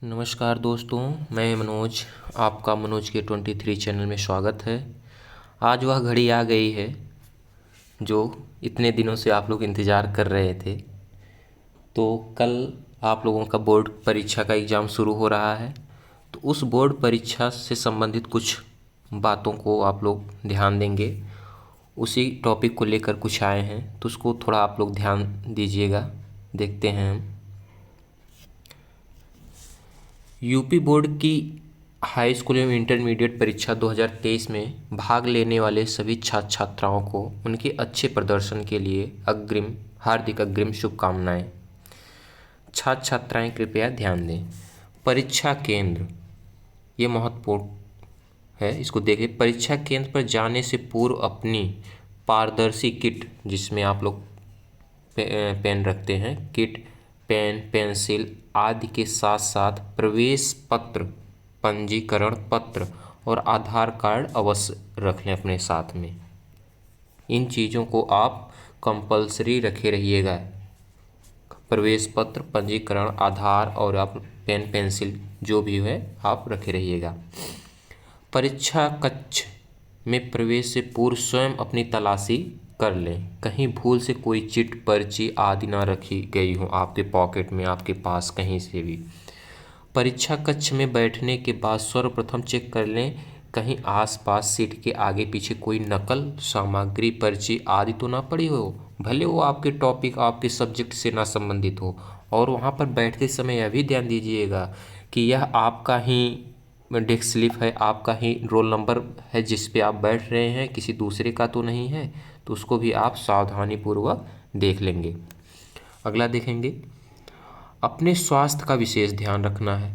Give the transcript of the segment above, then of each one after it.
नमस्कार दोस्तों, मैं मनोज। आपका मनोज के 23 चैनल में स्वागत है। आज वह घड़ी आ गई है जो इतने दिनों से आप लोग इंतज़ार कर रहे थे। तो कल आप लोगों का बोर्ड परीक्षा का एग्ज़ाम शुरू हो रहा है। तो उस बोर्ड परीक्षा से संबंधित कुछ बातों को आप लोग ध्यान देंगे। उसी टॉपिक को लेकर कुछ आए हैं, तो उसको थोड़ा आप लोग ध्यान दीजिएगा। देखते हैं हम। यूपी बोर्ड की हाई स्कूल एवं इंटरमीडिएट परीक्षा 2023 में भाग लेने वाले सभी छात्र छात्राओं को उनके अच्छे प्रदर्शन के लिए हार्दिक अग्रिम शुभकामनाएं। छात्र छात्राएं कृपया ध्यान दें। परीक्षा केंद्र, ये महत्वपूर्ण है, इसको देखें। परीक्षा केंद्र पर जाने से पूर्व अपनी पारदर्शी किट, जिसमें आप लोग पेन रखते हैं, किट, पेन, पेंसिल आदि के साथ साथ प्रवेश पत्र, पंजीकरण पत्र और आधार कार्ड अवश्य रख लें अपने साथ में। इन चीज़ों को आप कंपलसरी रखे रहिएगा। प्रवेश पत्र, पंजीकरण, आधार और आप पेन पेंसिल जो भी है आप रखे रहिएगा। परीक्षा कक्ष में प्रवेश से पूर्व स्वयं अपनी तलाशी कर लें। कहीं भूल से कोई चिट, पर्ची आदि ना रखी गई हो आपके पॉकेट में, आपके पास कहीं से भी। परीक्षा कक्ष में बैठने के बाद सर्वप्रथम चेक कर लें कहीं आसपास सीट के आगे पीछे कोई नकल सामग्री, पर्ची आदि तो ना पड़ी हो। भले वो आपके टॉपिक, आपके सब्जेक्ट से ना संबंधित हो। और वहाँ पर बैठते समय यह भी ध्यान दीजिएगा कि यह आपका ही डेस्क स्लिप है, आपका ही रोल नंबर है जिस पे आप बैठ रहे हैं, किसी दूसरे का तो नहीं है। तो उसको भी आप सावधानीपूर्वक देख लेंगे। अगला देखेंगे, अपने स्वास्थ्य का विशेष ध्यान रखना है,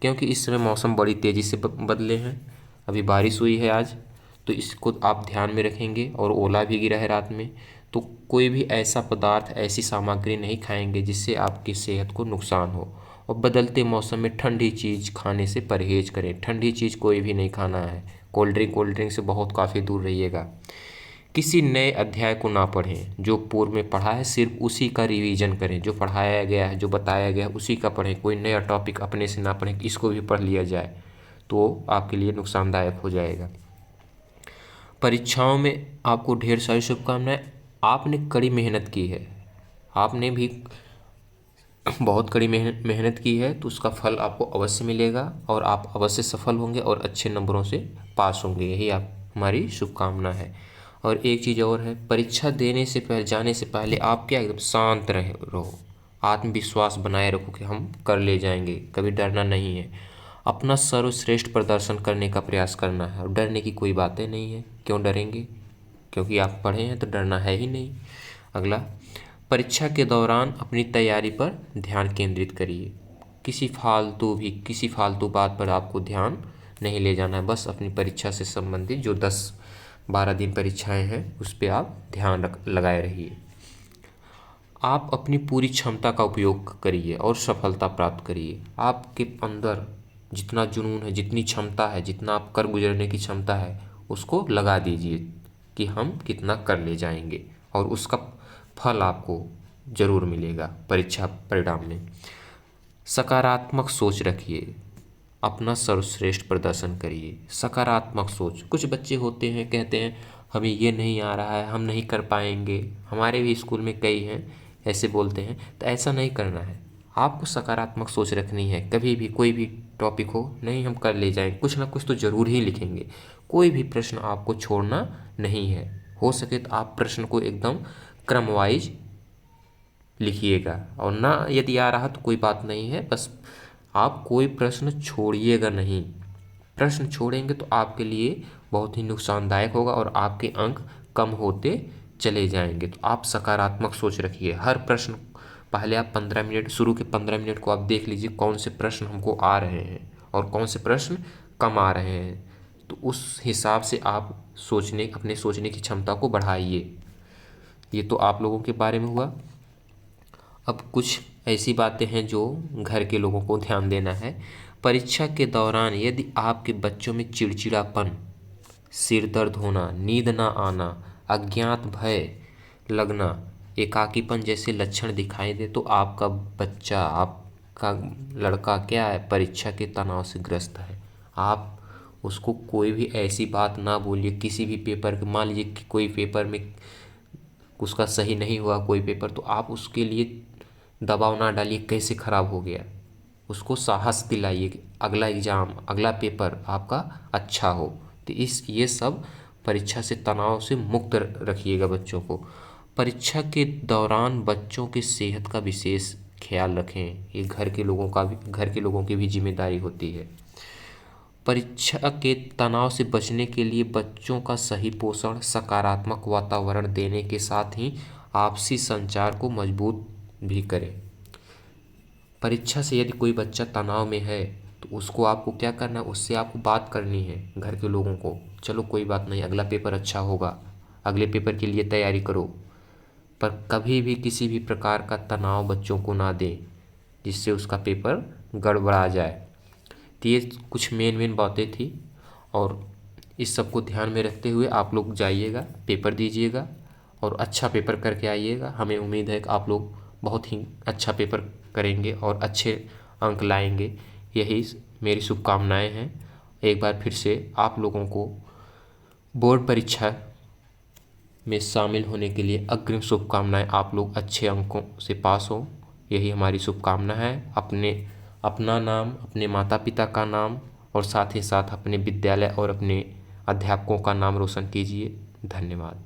क्योंकि इस समय मौसम बड़ी तेज़ी से बदले हैं। अभी बारिश हुई है आज, तो इसको आप ध्यान में रखेंगे। और ओला भी गिरा है रात में। तो कोई भी ऐसा पदार्थ, ऐसी सामग्री नहीं खाएंगे जिससे आपकी सेहत को नुकसान हो। और बदलते मौसम में ठंडी चीज़ खाने से परहेज करें। ठंडी चीज़ कोई भी नहीं खाना है। कोल्ड ड्रिंक से बहुत काफ़ी दूर रहिएगा। किसी नए अध्याय को ना पढ़ें, जो पूर्व में पढ़ा है सिर्फ उसी का रिवीजन करें। जो पढ़ाया गया है, जो बताया गया है, उसी का पढ़ें। कोई नया टॉपिक अपने से ना पढ़ें, इसको भी पढ़ लिया जाए तो आपके लिए नुकसानदायक हो जाएगा। परीक्षाओं में आपको ढेर सारी शुभकामनाएं। आपने कड़ी मेहनत की है, आपने भी बहुत कड़ी मेहनत की है, तो उसका फल आपको अवश्य मिलेगा और आप अवश्य सफल होंगे और अच्छे नंबरों से पास होंगे। यही आप हमारी शुभकामना है। और एक चीज़ और है, परीक्षा देने से पहले, जाने से पहले आप क्या एकदम शांत रहो। आत्मविश्वास बनाए रखो कि हम कर ले जाएंगे, कभी डरना नहीं है। अपना सर्वश्रेष्ठ प्रदर्शन करने का प्रयास करना है और डरने की कोई बातें नहीं है। क्यों डरेंगे? क्योंकि आप पढ़े हैं तो डरना है ही नहीं। अगला, परीक्षा के दौरान अपनी तैयारी पर ध्यान केंद्रित करिए। किसी फालतू बात पर आपको ध्यान नहीं ले जाना है। बस अपनी परीक्षा से संबंधित जो 10-12 दिन परीक्षाएं हैं उस पर आप ध्यान लगाए रहिए। आप अपनी पूरी क्षमता का उपयोग करिए और सफलता प्राप्त करिए। आपके अंदर जितना जुनून है, जितनी क्षमता है, जितना आप कर गुजरने की क्षमता है, उसको लगा दीजिए कि हम कितना कर ले जाएंगे और उसका फल आपको ज़रूर मिलेगा परीक्षा परिणाम में। सकारात्मक सोच रखिए, अपना सर्वश्रेष्ठ प्रदर्शन करिए। सकारात्मक सोच। कुछ बच्चे होते हैं, कहते हैं हमें ये नहीं आ रहा है, हम नहीं कर पाएंगे। हमारे भी स्कूल में कई हैं ऐसे बोलते हैं। तो ऐसा नहीं करना है, आपको सकारात्मक सोच रखनी है। कभी भी कोई भी टॉपिक हो, नहीं हम कर ले जाएंगे, कुछ ना कुछ तो ज़रूर ही लिखेंगे। कोई भी प्रश्न आपको छोड़ना नहीं है। हो सके तो आप प्रश्न को एकदम क्रम वाइज लिखिएगा। और ना यदि आ रहा तो कोई बात नहीं है, बस आप कोई प्रश्न छोड़िएगा नहीं। प्रश्न छोड़ेंगे तो आपके लिए बहुत ही नुकसानदायक होगा और आपके अंक कम होते चले जाएंगे। तो आप सकारात्मक सोच रखिए। हर प्रश्न पहले आप 15 मिनट, शुरू के 15 मिनट को आप देख लीजिए कौन से प्रश्न हमको आ रहे हैं और कौन से प्रश्न कम आ रहे हैं। तो उस हिसाब से आप अपने सोचने की क्षमता को बढ़ाइए। ये तो आप लोगों के बारे में हुआ। अब कुछ ऐसी बातें हैं जो घर के लोगों को ध्यान देना है। परीक्षा के दौरान यदि आपके बच्चों में चिड़चिड़ापन, सिर दर्द होना, नींद ना आना, अज्ञात भय लगना, एकाकीपन जैसे लक्षण दिखाई दे तो आपका बच्चा, आप का लड़का क्या है, परीक्षा के तनाव से ग्रस्त है। आप उसको कोई भी ऐसी बात ना बोलिए, किसी भी पेपर के, मान लीजिए कि कोई पेपर में उसका सही नहीं हुआ कोई पेपर, तो आप उसके लिए दबाव ना डालिए कैसे ख़राब हो गया। उसको साहस दिलाइए कि अगला एग्ज़ाम, अगला पेपर आपका अच्छा हो। तो ये सब परीक्षा से तनाव से मुक्त रखिएगा बच्चों को। परीक्षा के दौरान बच्चों की सेहत का विशेष ख्याल रखें, ये घर के लोगों की भी जिम्मेदारी होती है। परीक्षा के तनाव से बचने के लिए बच्चों का सही पोषण, सकारात्मक वातावरण देने के साथ ही आपसी संचार को मजबूत भी करें। परीक्षा से यदि कोई बच्चा तनाव में है तो उसको आपको क्या करना है, उससे आपको बात करनी है घर के लोगों को, चलो कोई बात नहीं, अगला पेपर अच्छा होगा, अगले पेपर के लिए तैयारी करो। पर कभी भी किसी भी प्रकार का तनाव बच्चों को ना दें जिससे उसका पेपर गड़बड़ा जाए। तो ये कुछ मेन बातें थी, और इस सब को ध्यान में रखते हुए आप लोग जाइएगा, पेपर दीजिएगा और अच्छा पेपर करके आइएगा। हमें उम्मीद है कि आप लोग बहुत ही अच्छा पेपर करेंगे और अच्छे अंक लाएंगे। यही मेरी शुभकामनाएं हैं। एक बार फिर से आप लोगों को बोर्ड परीक्षा में शामिल होने के लिए अग्रिम शुभकामनाएं। आप लोग अच्छे अंकों से पास हो, यही हमारी शुभकामना है। अपना नाम, अपने माता पिता का नाम और साथ ही साथ अपने विद्यालय और अपने अध्यापकों का नाम रोशन कीजिए। धन्यवाद।